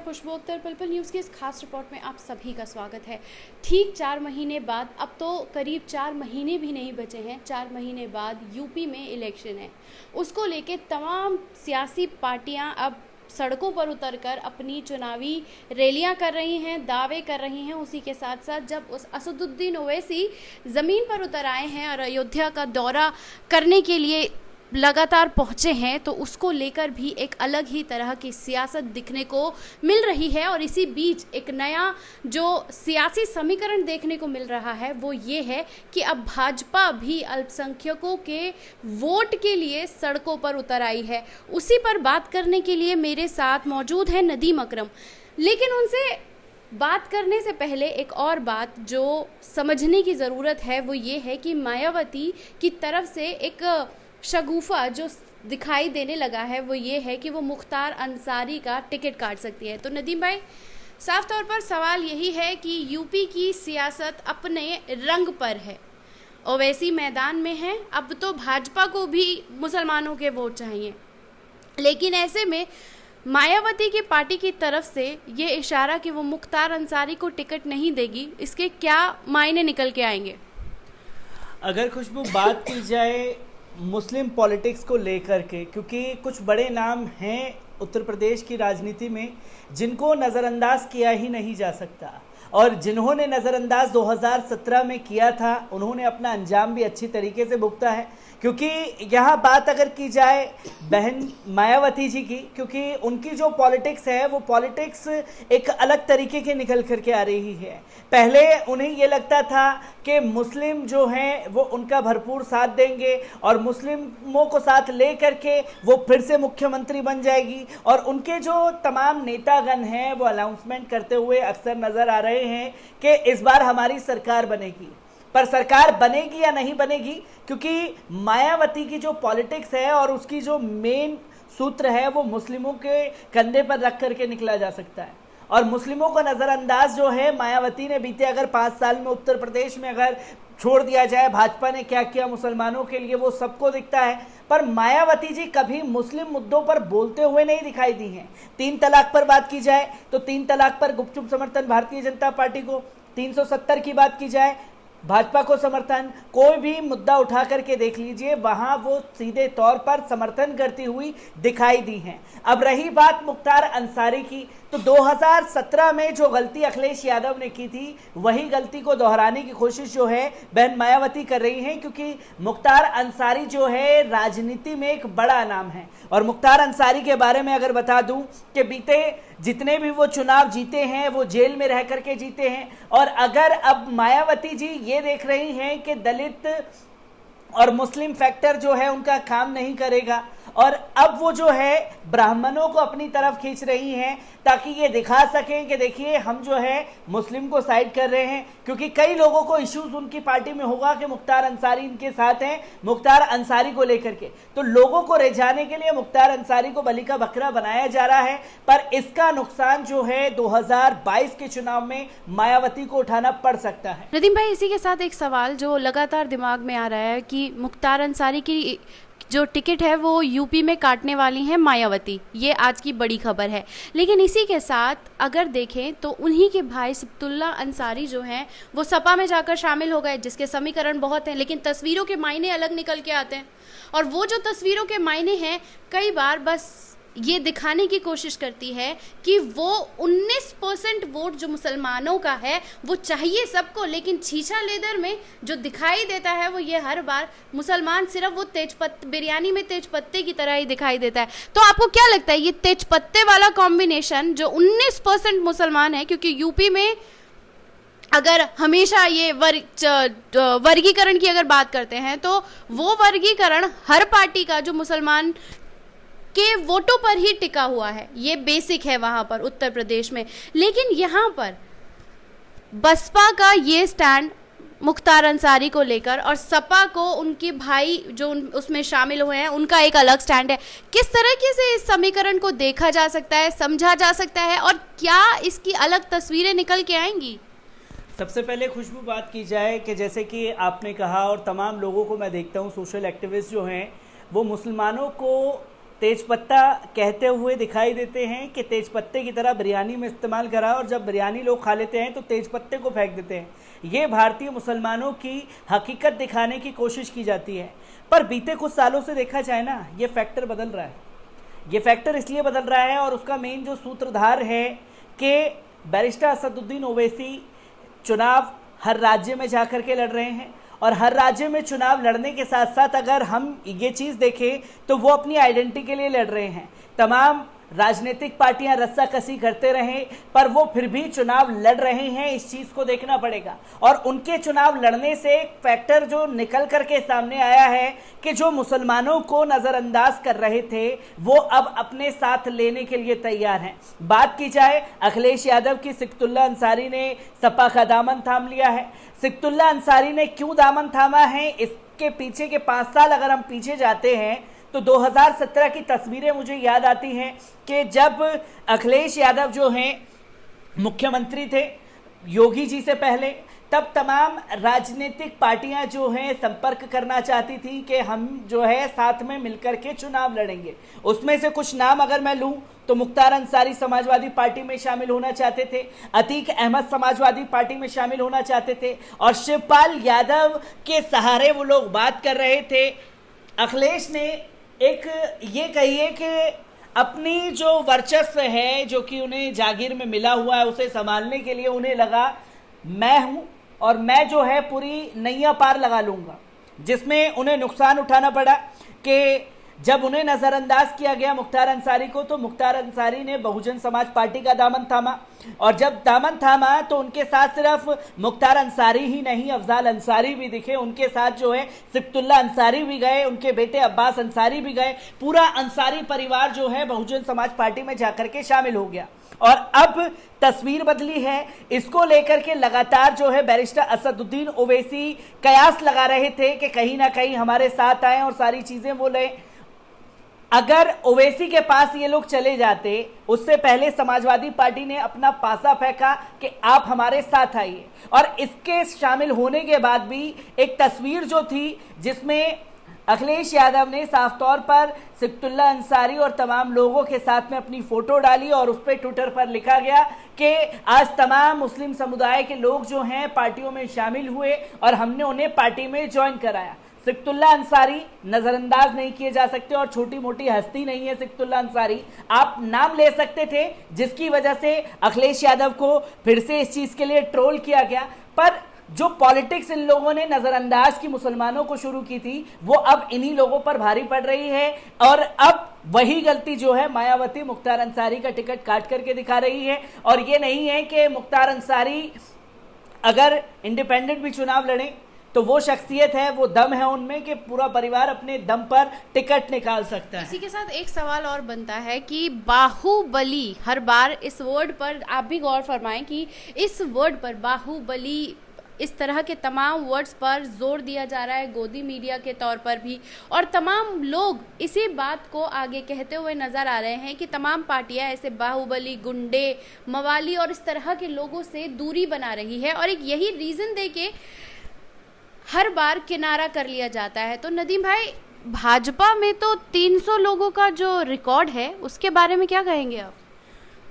खुशबू Akhtar, पल-पल news की इस खास रिपोर्ट में आप सभी का स्वागत है। ठीक 4 महीने बाद, अब तो करीब 4 महीने भी नहीं बचे हैं, 4 महीने बाद यूपी में इलेक्शन है। उसको लेके तमाम सियासी पार्टियां अब सड़कों पर उतरकर अपनी चुनावी रैलियां कर रही हैं, दावे कर रही हैं। उसी के साथ साथ जब उस असदुद्दीन ओवैसी ज़मीन पर उतर आए हैं और अयोध्या का दौरा करने के लिए लगातार पहुँचे हैं, तो उसको लेकर भी एक अलग ही तरह की सियासत दिखने को मिल रही है। और इसी बीच एक नया जो सियासी समीकरण देखने को मिल रहा है वो ये है कि अब भाजपा भी अल्पसंख्यकों के वोट के लिए सड़कों पर उतर आई है। उसी पर बात करने के लिए मेरे साथ मौजूद है नदीम अकरम। लेकिन उनसे बात करने से पहले एक और बात जो समझने की ज़रूरत है वो ये है कि मायावती की तरफ से एक शगुफा जो दिखाई देने लगा है वो ये है कि वो मुख्तार अंसारी का टिकट काट सकती है। तो नदीम भाई, साफ तौर पर सवाल यही है कि यूपी की सियासत अपने रंग पर है, ओवैसी मैदान में है। अब तो भाजपा को भी मुसलमानों के वोट चाहिए, लेकिन ऐसे में मायावती की पार्टी की तरफ से ये इशारा कि वो मुख्तार अंसारी को टिकट नहीं देगी, इसके क्या मायने निकल के आएंगे? अगर खुशबू बात की जाए मुस्लिम पॉलिटिक्स को लेकर के, क्योंकि कुछ बड़े नाम हैं उत्तर प्रदेश की राजनीति में जिनको नज़रअंदाज किया ही नहीं जा सकता, और जिन्होंने नज़रअंदाज 2017 में किया था उन्होंने अपना अंजाम भी अच्छी तरीके से भुगता है। क्योंकि यहाँ बात अगर की जाए बहन मायावती जी की, क्योंकि उनकी जो पॉलिटिक्स है वो पॉलिटिक्स एक अलग तरीके के निकल करके आ रही है। पहले उन्हें ये लगता था कि मुस्लिम जो हैं वो उनका भरपूर साथ देंगे और मुस्लिमों को साथ ले करके वो फिर से मुख्यमंत्री बन जाएगी, और उनके जो तमाम नेतागण हैं वो अनाउंसमेंट करते हुए अक्सर नज़र आ रहे हैं कि इस बार हमारी सरकार बनेगी। पर सरकार बनेगी या नहीं बनेगी, क्योंकि मायावती की जो पॉलिटिक्स है और उसकी जो मेन सूत्र है वो मुस्लिमों के कंधे पर रख करके निकला जा सकता है। और मुस्लिमों का नज़रअंदाज जो है मायावती ने बीते अगर 5 साल में उत्तर प्रदेश में अगर छोड़ दिया जाए भाजपा ने क्या किया मुसलमानों के लिए वो सबको दिखता है। पर मायावती जी कभी मुस्लिम मुद्दों पर बोलते हुए नहीं दिखाई दी हैं। 3 तलाक पर बात की जाए तो 3 तलाक पर गुपचुप समर्थन भारतीय जनता पार्टी को, 370 की बात की जाए भाजपा को समर्थन, कोई भी मुद्दा उठा करके देख लीजिए वहां वो सीधे तौर पर समर्थन करती हुई दिखाई दी हैं। अब रही बात मुख्तार अंसारी की, तो 2017 में जो गलती अखिलेश यादव ने की थी वही गलती को दोहराने की कोशिश जो है बहन मायावती कर रही हैं, क्योंकि मुख्तार अंसारी जो है राजनीति में एक बड़ा नाम है। और मुख्तार अंसारी के बारे में अगर बता दूं कि बीते जितने भी वो चुनाव जीते हैं वो जेल में रह करके जीते हैं, और अगर अब मायावती जी ये देख रही हैं कि दलित और मुस्लिम फैक्टर जो है उनका काम नहीं करेगा, और अब वो जो है ब्राह्मणों को अपनी तरफ खींच रही हैं ताकि ये दिखा सकें कि देखिए हम जो है मुस्लिम को साइड कर रहे हैं। क्योंकि कई लोगों को इश्यूज उनकी पार्टी में होगा कि मुख्तार अंसारी इनके साथ हैं, मुख्तार अंसारी को लेकर के, तो लोगों को रिझाने के लिए मुख्तार अंसारी को बलि का बकरा बनाया जा रहा है। पर इसका नुकसान जो है 2022 के चुनाव में मायावती को उठाना पड़ सकता है। नदीम भाई, इसी के साथ एक सवाल जो लगातार दिमाग में आ रहा है कि मुख्तार अंसारी की जो टिकट है वो यूपी में काटने वाली हैं मायावती, ये आज की बड़ी खबर है। लेकिन इसी के साथ अगर देखें तो उन्हीं के भाई सिब्तुल्ला अंसारी जो हैं वो सपा में जाकर शामिल हो गए, जिसके समीकरण बहुत हैं, लेकिन तस्वीरों के मायने अलग निकल के आते हैं। और वो जो तस्वीरों के मायने हैं कई बार बस ये दिखाने की कोशिश करती है कि वो 19% वोट जो मुसलमानों का है वो चाहिए सबको, लेकिन छीछा लेदर में जो दिखाई देता है वो ये हर बार मुसलमान सिर्फ वो बिरयानी में तेज पत्ते की तरह ही दिखाई देता है। तो आपको क्या लगता है ये तेज पत्ते वाला कॉम्बिनेशन जो 19% मुसलमान है, क्योंकि यूपी में अगर हमेशा ये वर्गीकरण की अगर बात करते हैं तो वो वर्गीकरण हर पार्टी का जो मुसलमान के वोटों पर ही टिका हुआ है, ये बेसिक है वहां पर उत्तर प्रदेश में। लेकिन यहाँ पर बसपा का ये स्टैंड मुख्तार अंसारी को लेकर और सपा को उनके भाई जो उसमें शामिल हुए हैं उनका एक अलग स्टैंड है। किस तरीके से इस समीकरण को देखा जा सकता है, समझा जा सकता है, और क्या इसकी अलग तस्वीरें निकल के आएंगी? सबसे पहले खुशबू बात की जाए कि जैसे कि आपने कहा और तमाम लोगों को मैं देखता हूँ सोशल एक्टिविस्ट जो हैं वो मुसलमानों को तेजपत्ता कहते हुए दिखाई देते हैं कि तेजपत्ते की तरह बिरयानी में इस्तेमाल करा, और जब बिरयानी लोग खा लेते हैं तो तेजपत्ते को फेंक देते हैं। ये भारतीय मुसलमानों की हकीकत दिखाने की कोशिश की जाती है। पर बीते कुछ सालों से देखा जाए ना, ये फैक्टर बदल रहा है। ये फैक्टर इसलिए बदल रहा है और उसका मेन जो सूत्रधार है कि बैरिस्टर असदुद्दीन ओवैसी चुनाव हर राज्य में जाकर के लड़ रहे हैं, और हर राज्य में चुनाव लड़ने के साथ साथ अगर हम ये चीज़ देखें तो वो अपनी आइडेंटिटी के लिए लड़ रहे हैं। तमाम राजनीतिक पार्टियां रस्साकसी करते रहे पर वो फिर भी चुनाव लड़ रहे हैं, इस चीज़ को देखना पड़ेगा। और उनके चुनाव लड़ने से एक फैक्टर जो निकल करके सामने आया है कि जो मुसलमानों को नज़रअंदाज कर रहे थे वो अब अपने साथ लेने के लिए तैयार हैं। बात की जाए अखिलेश यादव की, सिकतुल्ला अंसारी ने सपा का दामन थाम लिया है। सिकतुल्ला अंसारी ने क्यों दामन थामा है, इसके पीछे के 5 साल अगर हम पीछे जाते हैं तो 2017 की तस्वीरें मुझे याद आती हैं कि जब अखिलेश यादव जो हैं मुख्यमंत्री थे योगी जी से पहले, तब तमाम राजनीतिक पार्टियां जो हैं संपर्क करना चाहती थी कि हम जो है साथ में मिलकर के चुनाव लड़ेंगे। उसमें से कुछ नाम अगर मैं लूं तो मुख्तार अंसारी समाजवादी पार्टी में शामिल होना चाहते थे, अतीक अहमद समाजवादी पार्टी में शामिल होना चाहते थे, और शिवपाल यादव के सहारे वो लोग बात कर रहे थे। अखिलेश ने एक ये कहिए कि अपनी जो वर्चस्व है जो कि उन्हें जागीर में मिला हुआ है उसे संभालने के लिए उन्हें लगा मैं हूं और मैं जो है पूरी नैया पार लगा लूंगा, जिसमें उन्हें नुकसान उठाना पड़ा कि जब उन्हें नज़रअंदाज किया गया मुख्तार अंसारी को, तो मुख्तार अंसारी ने बहुजन समाज पार्टी का दामन थामा, और जब दामन थामा तो उनके साथ सिर्फ मुख्तार अंसारी ही नहीं, अफजाल अंसारी भी दिखे, उनके साथ जो है सिकतुल्ला अंसारी भी गए, उनके बेटे अब्बास अंसारी भी गए, पूरा अंसारी परिवार जो है बहुजन समाज पार्टी में जाकर के शामिल हो गया। और अब तस्वीर बदली है, इसको लेकर के लगातार जो है बैरिस्टर असदुद्दीन ओवैसी कयास लगा रहे थे कि कहीं ना कहीं हमारे साथ आए और सारी चीजें वो लें। अगर ओवैसी के पास ये लोग चले जाते, उससे पहले समाजवादी पार्टी ने अपना पासा फेंका कि आप हमारे साथ आइए, और इसके शामिल होने के बाद भी एक तस्वीर जो थी जिसमें अखिलेश यादव ने साफ तौर पर सिकतुल्ला अंसारी और तमाम लोगों के साथ में अपनी फोटो डाली और उस पर ट्विटर पर लिखा गया कि आज तमाम मुस्लिम समुदाय के लोग जो हैं पार्टियों में शामिल हुए और हमने उन्हें पार्टी में ज्वाइन कराया। सिकतुल्ला अंसारी नज़रअंदाज नहीं किए जा सकते और छोटी मोटी हस्ती नहीं है सिकतुल्ला अंसारी, आप नाम ले सकते थे जिसकी वजह से अखिलेश यादव को फिर से इस चीज़ के लिए ट्रोल किया गया। पर जो पॉलिटिक्स इन लोगों ने नज़रअंदाज की मुसलमानों को शुरू की थी वो अब इन्हीं लोगों पर भारी पड़ रही है, और अब वही गलती जो है मायावती मुख्तार अंसारी का टिकट काट करके दिखा रही है। और ये नहीं है कि मुख्तार अंसारी अगर इंडिपेंडेंट भी चुनाव लड़े तो वो शख्सियत है, वो दम है उनमें कि पूरा परिवार अपने दम पर टिकट निकाल सकता है। इसी के साथ एक सवाल और बनता है कि बाहुबली, हर बार इस वर्ड पर आप भी गौर फरमाएं कि इस वर्ड पर बाहुबली, इस तरह के तमाम वर्ड्स पर जोर दिया जा रहा है गोदी मीडिया के तौर पर भी, और तमाम लोग इसी बात को आगे कहते हुए नज़र आ रहे हैं कि तमाम पार्टियां ऐसे बाहुबली, गुंडे, मवाली और इस तरह के लोगों से दूरी बना रही है, और एक यही रीज़न दे के हर बार किनारा कर लिया जाता है। तो नदीम भाई, भाजपा में तो 300 लोगों का जो रिकॉर्ड है उसके बारे में क्या कहेंगे आप?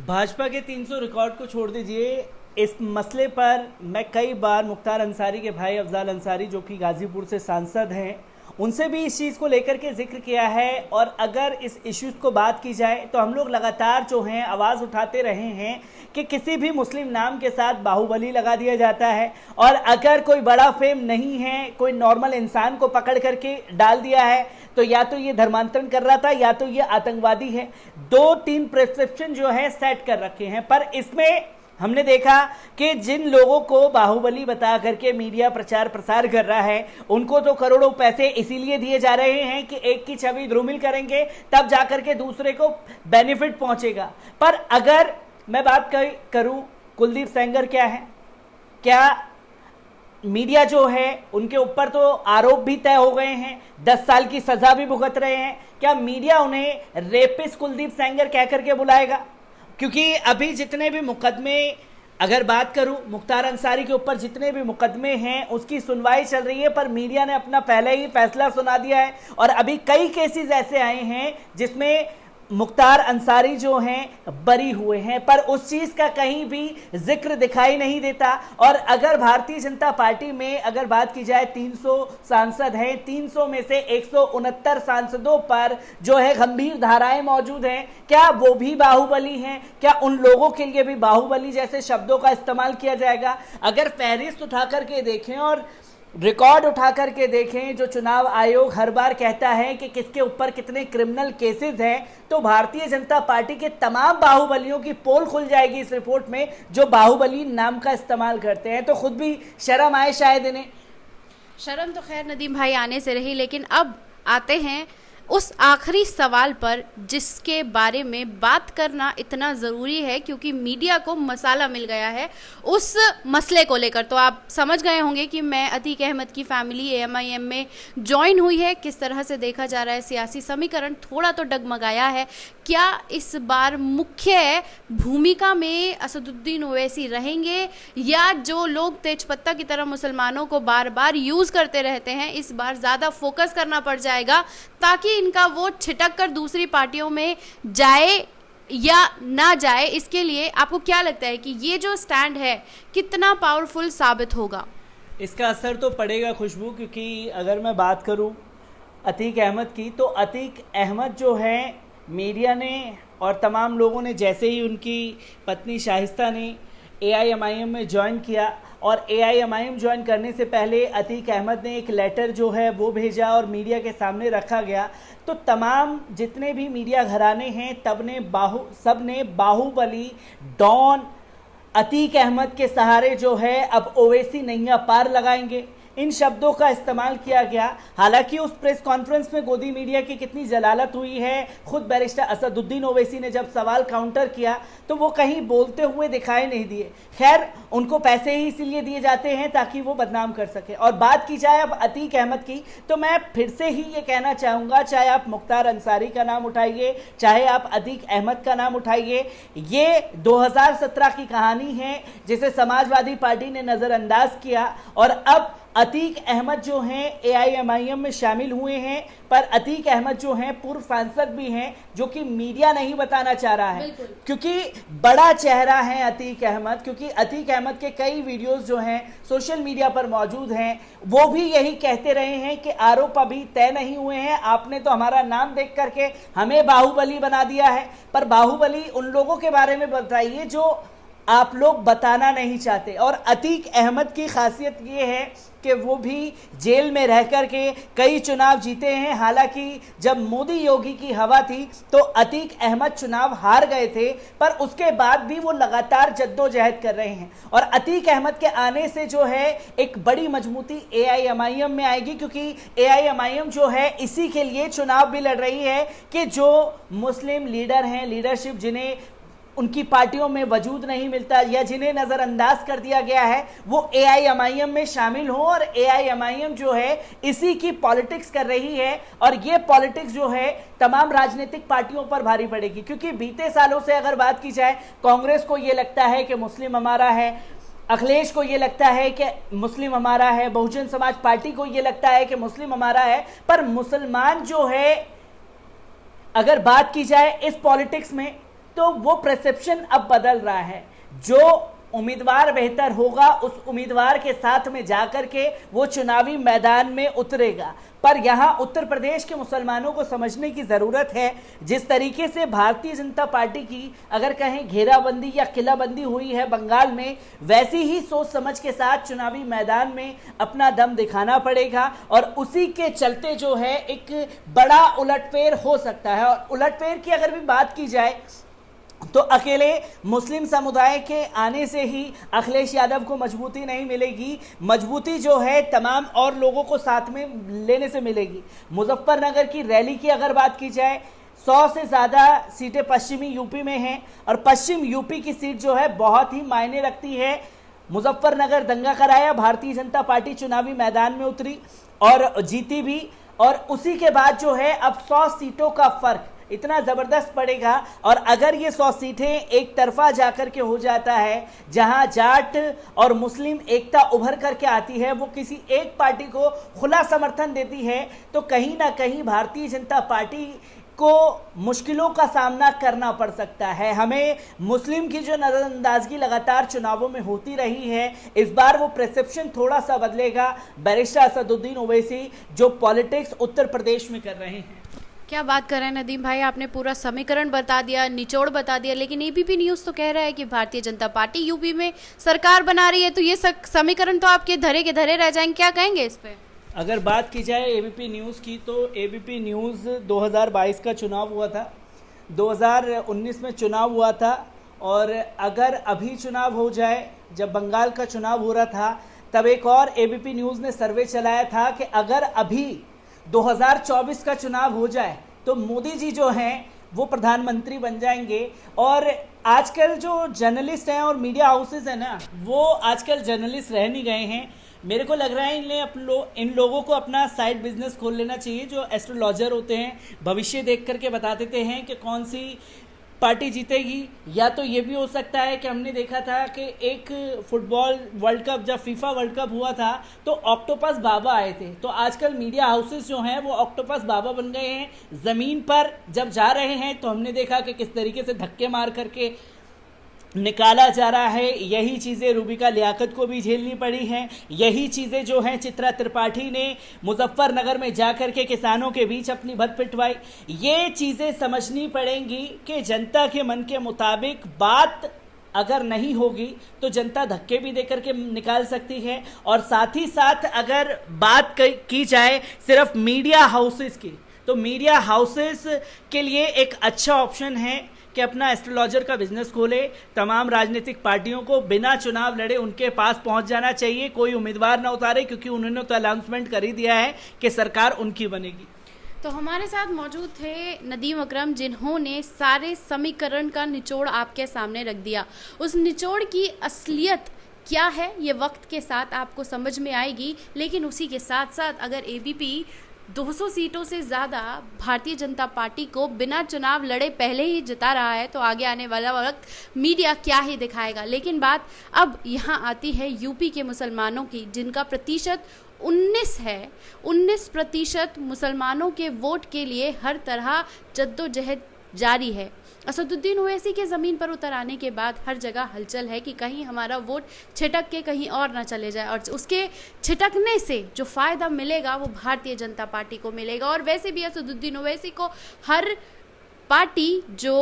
भाजपा के 300 रिकॉर्ड को छोड़ दीजिए, इस मसले पर मैं कई बार मुख्तार अंसारी के भाई अफजाल अंसारी जो कि गाजीपुर से सांसद हैं उनसे भी इस चीज़ को लेकर के जिक्र किया है। और अगर इस इश्यूज़ को बात की जाए तो हम लोग लगातार जो हैं आवाज़ उठाते रहे हैं कि किसी भी मुस्लिम नाम के साथ बाहुबली लगा दिया जाता है, और अगर कोई बड़ा फेम नहीं है, कोई नॉर्मल इंसान को पकड़ करके डाल दिया है तो या तो ये धर्मांतरण कर रहा था या तो ये आतंकवादी है। 2-3 प्रिस्क्रिप्शन जो है सेट कर रखे हैं। पर इसमें हमने देखा कि जिन लोगों को बाहुबली बता करके मीडिया प्रचार प्रसार कर रहा है उनको तो करोड़ों पैसे इसीलिए दिए जा रहे हैं कि एक की छवि धूमिल करेंगे तब जाकर के दूसरे को बेनिफिट पहुंचेगा। पर अगर मैं बात करूं कुलदीप सेंगर क्या है, क्या मीडिया जो है उनके ऊपर तो आरोप भी तय हो गए हैं, 10 साल की सजा भी भुगत रहे हैं, क्या मीडिया उन्हें रेपिस्ट कुलदीप सेंगर कह करके बुलाएगा? क्योंकि अभी जितने भी मुकदमे अगर बात करूं मुख्तार अंसारी के ऊपर जितने भी मुकदमे हैं उसकी सुनवाई चल रही है, पर मीडिया ने अपना पहले ही फैसला सुना दिया है और अभी कई केसेस ऐसे आए हैं जिसमें मुख्तार अंसारी जो हैं बरी हुए हैं, पर उस चीज का कहीं भी जिक्र दिखाई नहीं देता। और अगर भारतीय जनता पार्टी में अगर बात की जाए 300 सांसद हैं, 300 में से 169 सांसदों पर जो है गंभीर धाराएं मौजूद हैं, क्या वो भी बाहुबली हैं? क्या उन लोगों के लिए भी बाहुबली जैसे शब्दों का इस्तेमाल किया जाएगा? अगर फहरिस्त उठा करके देखें और रिकॉर्ड उठा करके देखें, जो चुनाव आयोग हर बार कहता है कि किसके ऊपर कितने क्रिमिनल केसेस हैं, तो भारतीय जनता पार्टी के तमाम बाहुबलियों की पोल खुल जाएगी इस रिपोर्ट में, जो बाहुबली नाम का इस्तेमाल करते हैं। तो खुद भी शर्म आए शायद इन्हें। शर्म तो खैर नदीम भाई आने से रही, लेकिन अब आते हैं उस आखिरी सवाल पर जिसके बारे में बात करना इतना ज़रूरी है, क्योंकि मीडिया को मसाला मिल गया है उस मसले को लेकर। तो आप समझ गए होंगे कि मैं अतीक अहमद की फैमिली AMIM में ज्वाइन हुई है, किस तरह से देखा जा रहा है सियासी समीकरण थोड़ा तो डगमगाया है। क्या इस बार मुख्य भूमिका में असदुद्दीन ओवैसी रहेंगे, या जो लोग तेजपत्ता की तरह मुसलमानों को बार बार यूज़ करते रहते हैं, इस बार ज़्यादा फोकस करना पड़ जाएगा ताकि इनका वोट छिटक कर दूसरी पार्टियों में जाए या ना जाए? इसके लिए आपको क्या लगता है कि ये जो स्टैंड है कितना पावरफुल साबित होगा? इसका असर तो पड़ेगा खुशबू, क्योंकि अगर मैं बात करूं अतीक अहमद की, तो अतीक अहमद जो है मीडिया ने और तमाम लोगों ने जैसे ही उनकी पत्नी शाइस्ता ने AIMIM में ज्वाइन किया, और AIMIM ज्वाइन करने से पहले अतीक अहमद ने एक लेटर जो है वो भेजा और मीडिया के सामने रखा गया, तो तमाम जितने भी मीडिया घराने हैं सब ने बाहुबली डॉन अतीक अहमद के सहारे जो है अब ओवैसी नैया पार लगाएंगे, इन शब्दों का इस्तेमाल किया गया। हालांकि उस प्रेस कॉन्फ्रेंस में गोदी मीडिया की कितनी जलालत हुई है, खुद बैरिस्टर असदुद्दीन ओवैसी ने जब सवाल काउंटर किया तो वो कहीं बोलते हुए दिखाई नहीं दिए। खैर, उनको पैसे ही इसीलिए दिए जाते हैं ताकि वो बदनाम कर सके। और बात की जाए अब अतीक अहमद की, तो मैं फिर से ही ये कहना चाहूँगा, चाहे आप मुख्तार अंसारी का नाम उठाइए, चाहे आप अतीक अहमद का नाम उठाइए, ये 2017 की कहानी है जिसे समाजवादी पार्टी ने नज़रअंदाज किया, और अब अतीक अहमद जो हैं AIMIM में शामिल हुए हैं, पर अतीक अहमद जो हैं पूर्व सांसद भी हैं, जो कि मीडिया नहीं बताना चाह रहा है, क्योंकि बड़ा चेहरा है अतीक अहमद, क्योंकि अतीक अहमद के कई वीडियोस जो हैं सोशल मीडिया पर मौजूद हैं, वो भी यही कहते रहे हैं कि आरोप अभी तय नहीं हुए हैं, आपने तो हमारा नाम देख करके हमें बाहुबली बना दिया है। पर बाहुबली उन लोगों के बारे में बताइए जो आप लोग बताना नहीं चाहते। और अतीक अहमद की खासियत ये है कि वो भी जेल में रह कर के कई चुनाव जीते हैं। हालांकि जब मोदी योगी की हवा थी तो अतीक अहमद चुनाव हार गए थे, पर उसके बाद भी वो लगातार जद्दोजहद कर रहे हैं। और अतीक अहमद के आने से जो है एक बड़ी मजबूती AIMIM में आएगी, क्योंकि AIMIM जो है इसी के लिए चुनाव भी लड़ रही है कि जो मुस्लिम लीडर हैं, लीडरशिप जिन्हें उनकी पार्टियों में वजूद नहीं मिलता या जिन्हें नज़रअंदाज कर दिया गया है, वो AIMIM में शामिल हो। और AIMIM जो है इसी की पॉलिटिक्स कर रही है, और ये पॉलिटिक्स जो है तमाम राजनीतिक पार्टियों पर भारी पड़ेगी, क्योंकि बीते सालों से अगर बात की जाए, कांग्रेस को ये लगता है कि मुस्लिम हमारा है, अखिलेश को ये लगता है कि मुस्लिम हमारा है, बहुजन समाज पार्टी को ये लगता है कि मुस्लिम हमारा है, पर मुसलमान जो है अगर बात की जाए इस पॉलिटिक्स में, तो वो परसेप्शन अब बदल रहा है। जो उम्मीदवार बेहतर होगा उस उम्मीदवार के साथ में जाकर के वो चुनावी मैदान में उतरेगा। पर यहाँ उत्तर प्रदेश के मुसलमानों को समझने की ज़रूरत है, जिस तरीके से भारतीय जनता पार्टी की अगर कहें घेराबंदी या किलाबंदी हुई है बंगाल में, वैसी ही सोच समझ के साथ चुनावी मैदान में अपना दम दिखाना पड़ेगा। और उसी के चलते जो है एक बड़ा उलटफेर हो सकता है। और उलटफेर की अगर भी बात की जाए तो अकेले मुस्लिम समुदाय के आने से ही अखिलेश यादव को मजबूती नहीं मिलेगी, मजबूती जो है तमाम और लोगों को साथ में लेने से मिलेगी। मुजफ्फरनगर की रैली की अगर बात की जाए, 100 से ज़्यादा सीटें पश्चिमी यूपी में हैं, और पश्चिम यूपी की सीट जो है बहुत ही मायने रखती है। मुजफ्फरनगर दंगा कराया, भारतीय जनता पार्टी चुनावी मैदान में उतरी और जीती भी, और उसी के बाद जो है अब 100 सीटों का फर्क इतना ज़बरदस्त पड़ेगा। और अगर ये 100 सीटें एक तरफा जाकर के हो जाता है, जहां जाट और मुस्लिम एकता उभर करके आती है, वो किसी एक पार्टी को खुला समर्थन देती है, तो कहीं ना कहीं भारतीय जनता पार्टी को मुश्किलों का सामना करना पड़ सकता है। हमें मुस्लिम की जो नज़रअंदाजगी लगातार चुनावों में होती रही है, इस बार वो परसेप्शन थोड़ा सा बदलेगा। बैरिस्टर असदुद्दीन ओवैसी जो पॉलिटिक्स उत्तर प्रदेश में कर रहे हैं। क्या बात कर रहे हैं नदीम भाई, आपने पूरा समीकरण बता दिया, निचोड़ बता दिया, लेकिन एबीपी न्यूज़ तो कह रहा है कि भारतीय जनता पार्टी यूपी में सरकार बना रही है, तो ये समीकरण तो आपके धरे के धरे रह जाएंगे। क्या कहेंगे इस पे? अगर बात की जाए एबीपी न्यूज़ की, तो एबीपी न्यूज़ 2022 का चुनाव हुआ था, 2019 में चुनाव हुआ था, और अगर अभी चुनाव हो जाए, जब बंगाल का चुनाव हो रहा था तब एक और एबीपी न्यूज़ ने सर्वे चलाया था कि अगर अभी 2024 का चुनाव हो जाए तो मोदी जी जो हैं वो प्रधानमंत्री बन जाएंगे। और आजकल जो जर्नलिस्ट हैं और मीडिया हाउसेस हैं ना, वो आजकल जर्नलिस्ट रह नहीं गए हैं। मेरे को लग रहा है इन लोगों को अपना साइड बिजनेस खोल लेना चाहिए। जो एस्ट्रोलॉजर होते हैं, भविष्य देख करके बता देते हैं कि कौन सी पार्टी जीतेगी। या तो ये भी हो सकता है कि हमने देखा था कि एक फुटबॉल वर्ल्ड कप, जब फीफा वर्ल्ड कप हुआ था, तो ऑक्टोपस बाबा आए थे। तो आजकल मीडिया हाउसेस जो हैं वो ऑक्टोपस बाबा बन गए हैं। ज़मीन पर जब जा रहे हैं तो हमने देखा कि किस तरीके से धक्के मार करके निकाला जा रहा है। यही चीज़ें रूबिका लियाकत को भी झेलनी पड़ी हैं। यही चीज़ें जो हैं चित्रा त्रिपाठी ने मुजफ्फरनगर में जाकर के किसानों के बीच अपनी भद पिटवाई। ये चीज़ें समझनी पड़ेंगी कि जनता के मन के मुताबिक बात अगर नहीं होगी तो जनता धक्के भी देकर के निकाल सकती है। और साथ ही साथ अगर बात की जाए सिर्फ मीडिया हाउसेस की, तो मीडिया हाउसेस के लिए एक अच्छा ऑप्शन है कि अपना एस्ट्रोलॉजर का बिजनेस खोले। तमाम राजनीतिक पार्टियों को बिना चुनाव लड़े उनके पास पहुंच जाना चाहिए, कोई उम्मीदवार ना उतारे, क्योंकि उन्होंने तो अनाउंसमेंट कर ही दिया है कि सरकार उनकी बनेगी। तो हमारे साथ मौजूद थे नदीम अकरम, जिन्होंने सारे समीकरण का निचोड़ आपके सामने रख दिया। उस निचोड़ की असलियत क्या है ये वक्त के साथ आपको समझ में आएगी, लेकिन उसी के साथ साथ अगर एबीपी 200 सीटों से ज़्यादा भारतीय जनता पार्टी को बिना चुनाव लड़े पहले ही जिता रहा है, तो आगे आने वाला वक्त मीडिया क्या ही दिखाएगा। लेकिन बात अब यहाँ आती है यूपी के मुसलमानों की, जिनका प्रतिशत 19 है। 19% मुसलमानों के वोट के लिए हर तरह जद्दोजहद जारी है। असदुद्दीन ओवैसी के ज़मीन पर उतर आने के बाद हर जगह हलचल है कि कहीं हमारा वोट छिटक के कहीं और ना चले जाए, और उसके छिटकने से जो फ़ायदा मिलेगा वो भारतीय जनता पार्टी को मिलेगा। और वैसे भी असदुद्दीन ओवैसी को हर पार्टी जो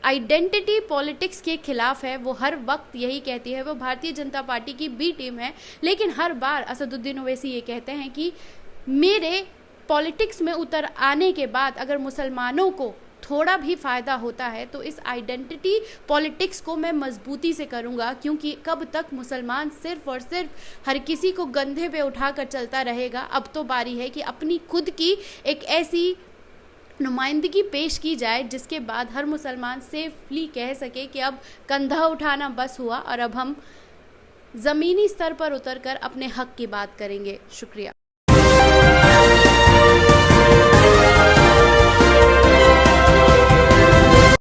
आइडेंटिटी पॉलिटिक्स के खिलाफ है वो हर वक्त यही कहती है, वो भारतीय जनता पार्टी की बी टीम है। लेकिन हर बार असदुद्दीन ओवैसी ये कहते हैं कि मेरे पॉलिटिक्स में उतर आने के बाद अगर मुसलमानों को थोड़ा भी फ़ायदा होता है तो इस आइडेंटिटी पॉलिटिक्स को मैं मजबूती से करूँगा, क्योंकि कब तक मुसलमान सिर्फ और सिर्फ हर किसी को कंधे पे उठाकर चलता रहेगा। अब तो बारी है कि अपनी खुद की एक ऐसी नुमाइंदगी पेश की जाए जिसके बाद हर मुसलमान सेफली कह सके कि अब कंधा उठाना बस हुआ और अब हम ज़मीनी स्तर पर उतरकर अपने हक की बात करेंगे। शुक्रिया।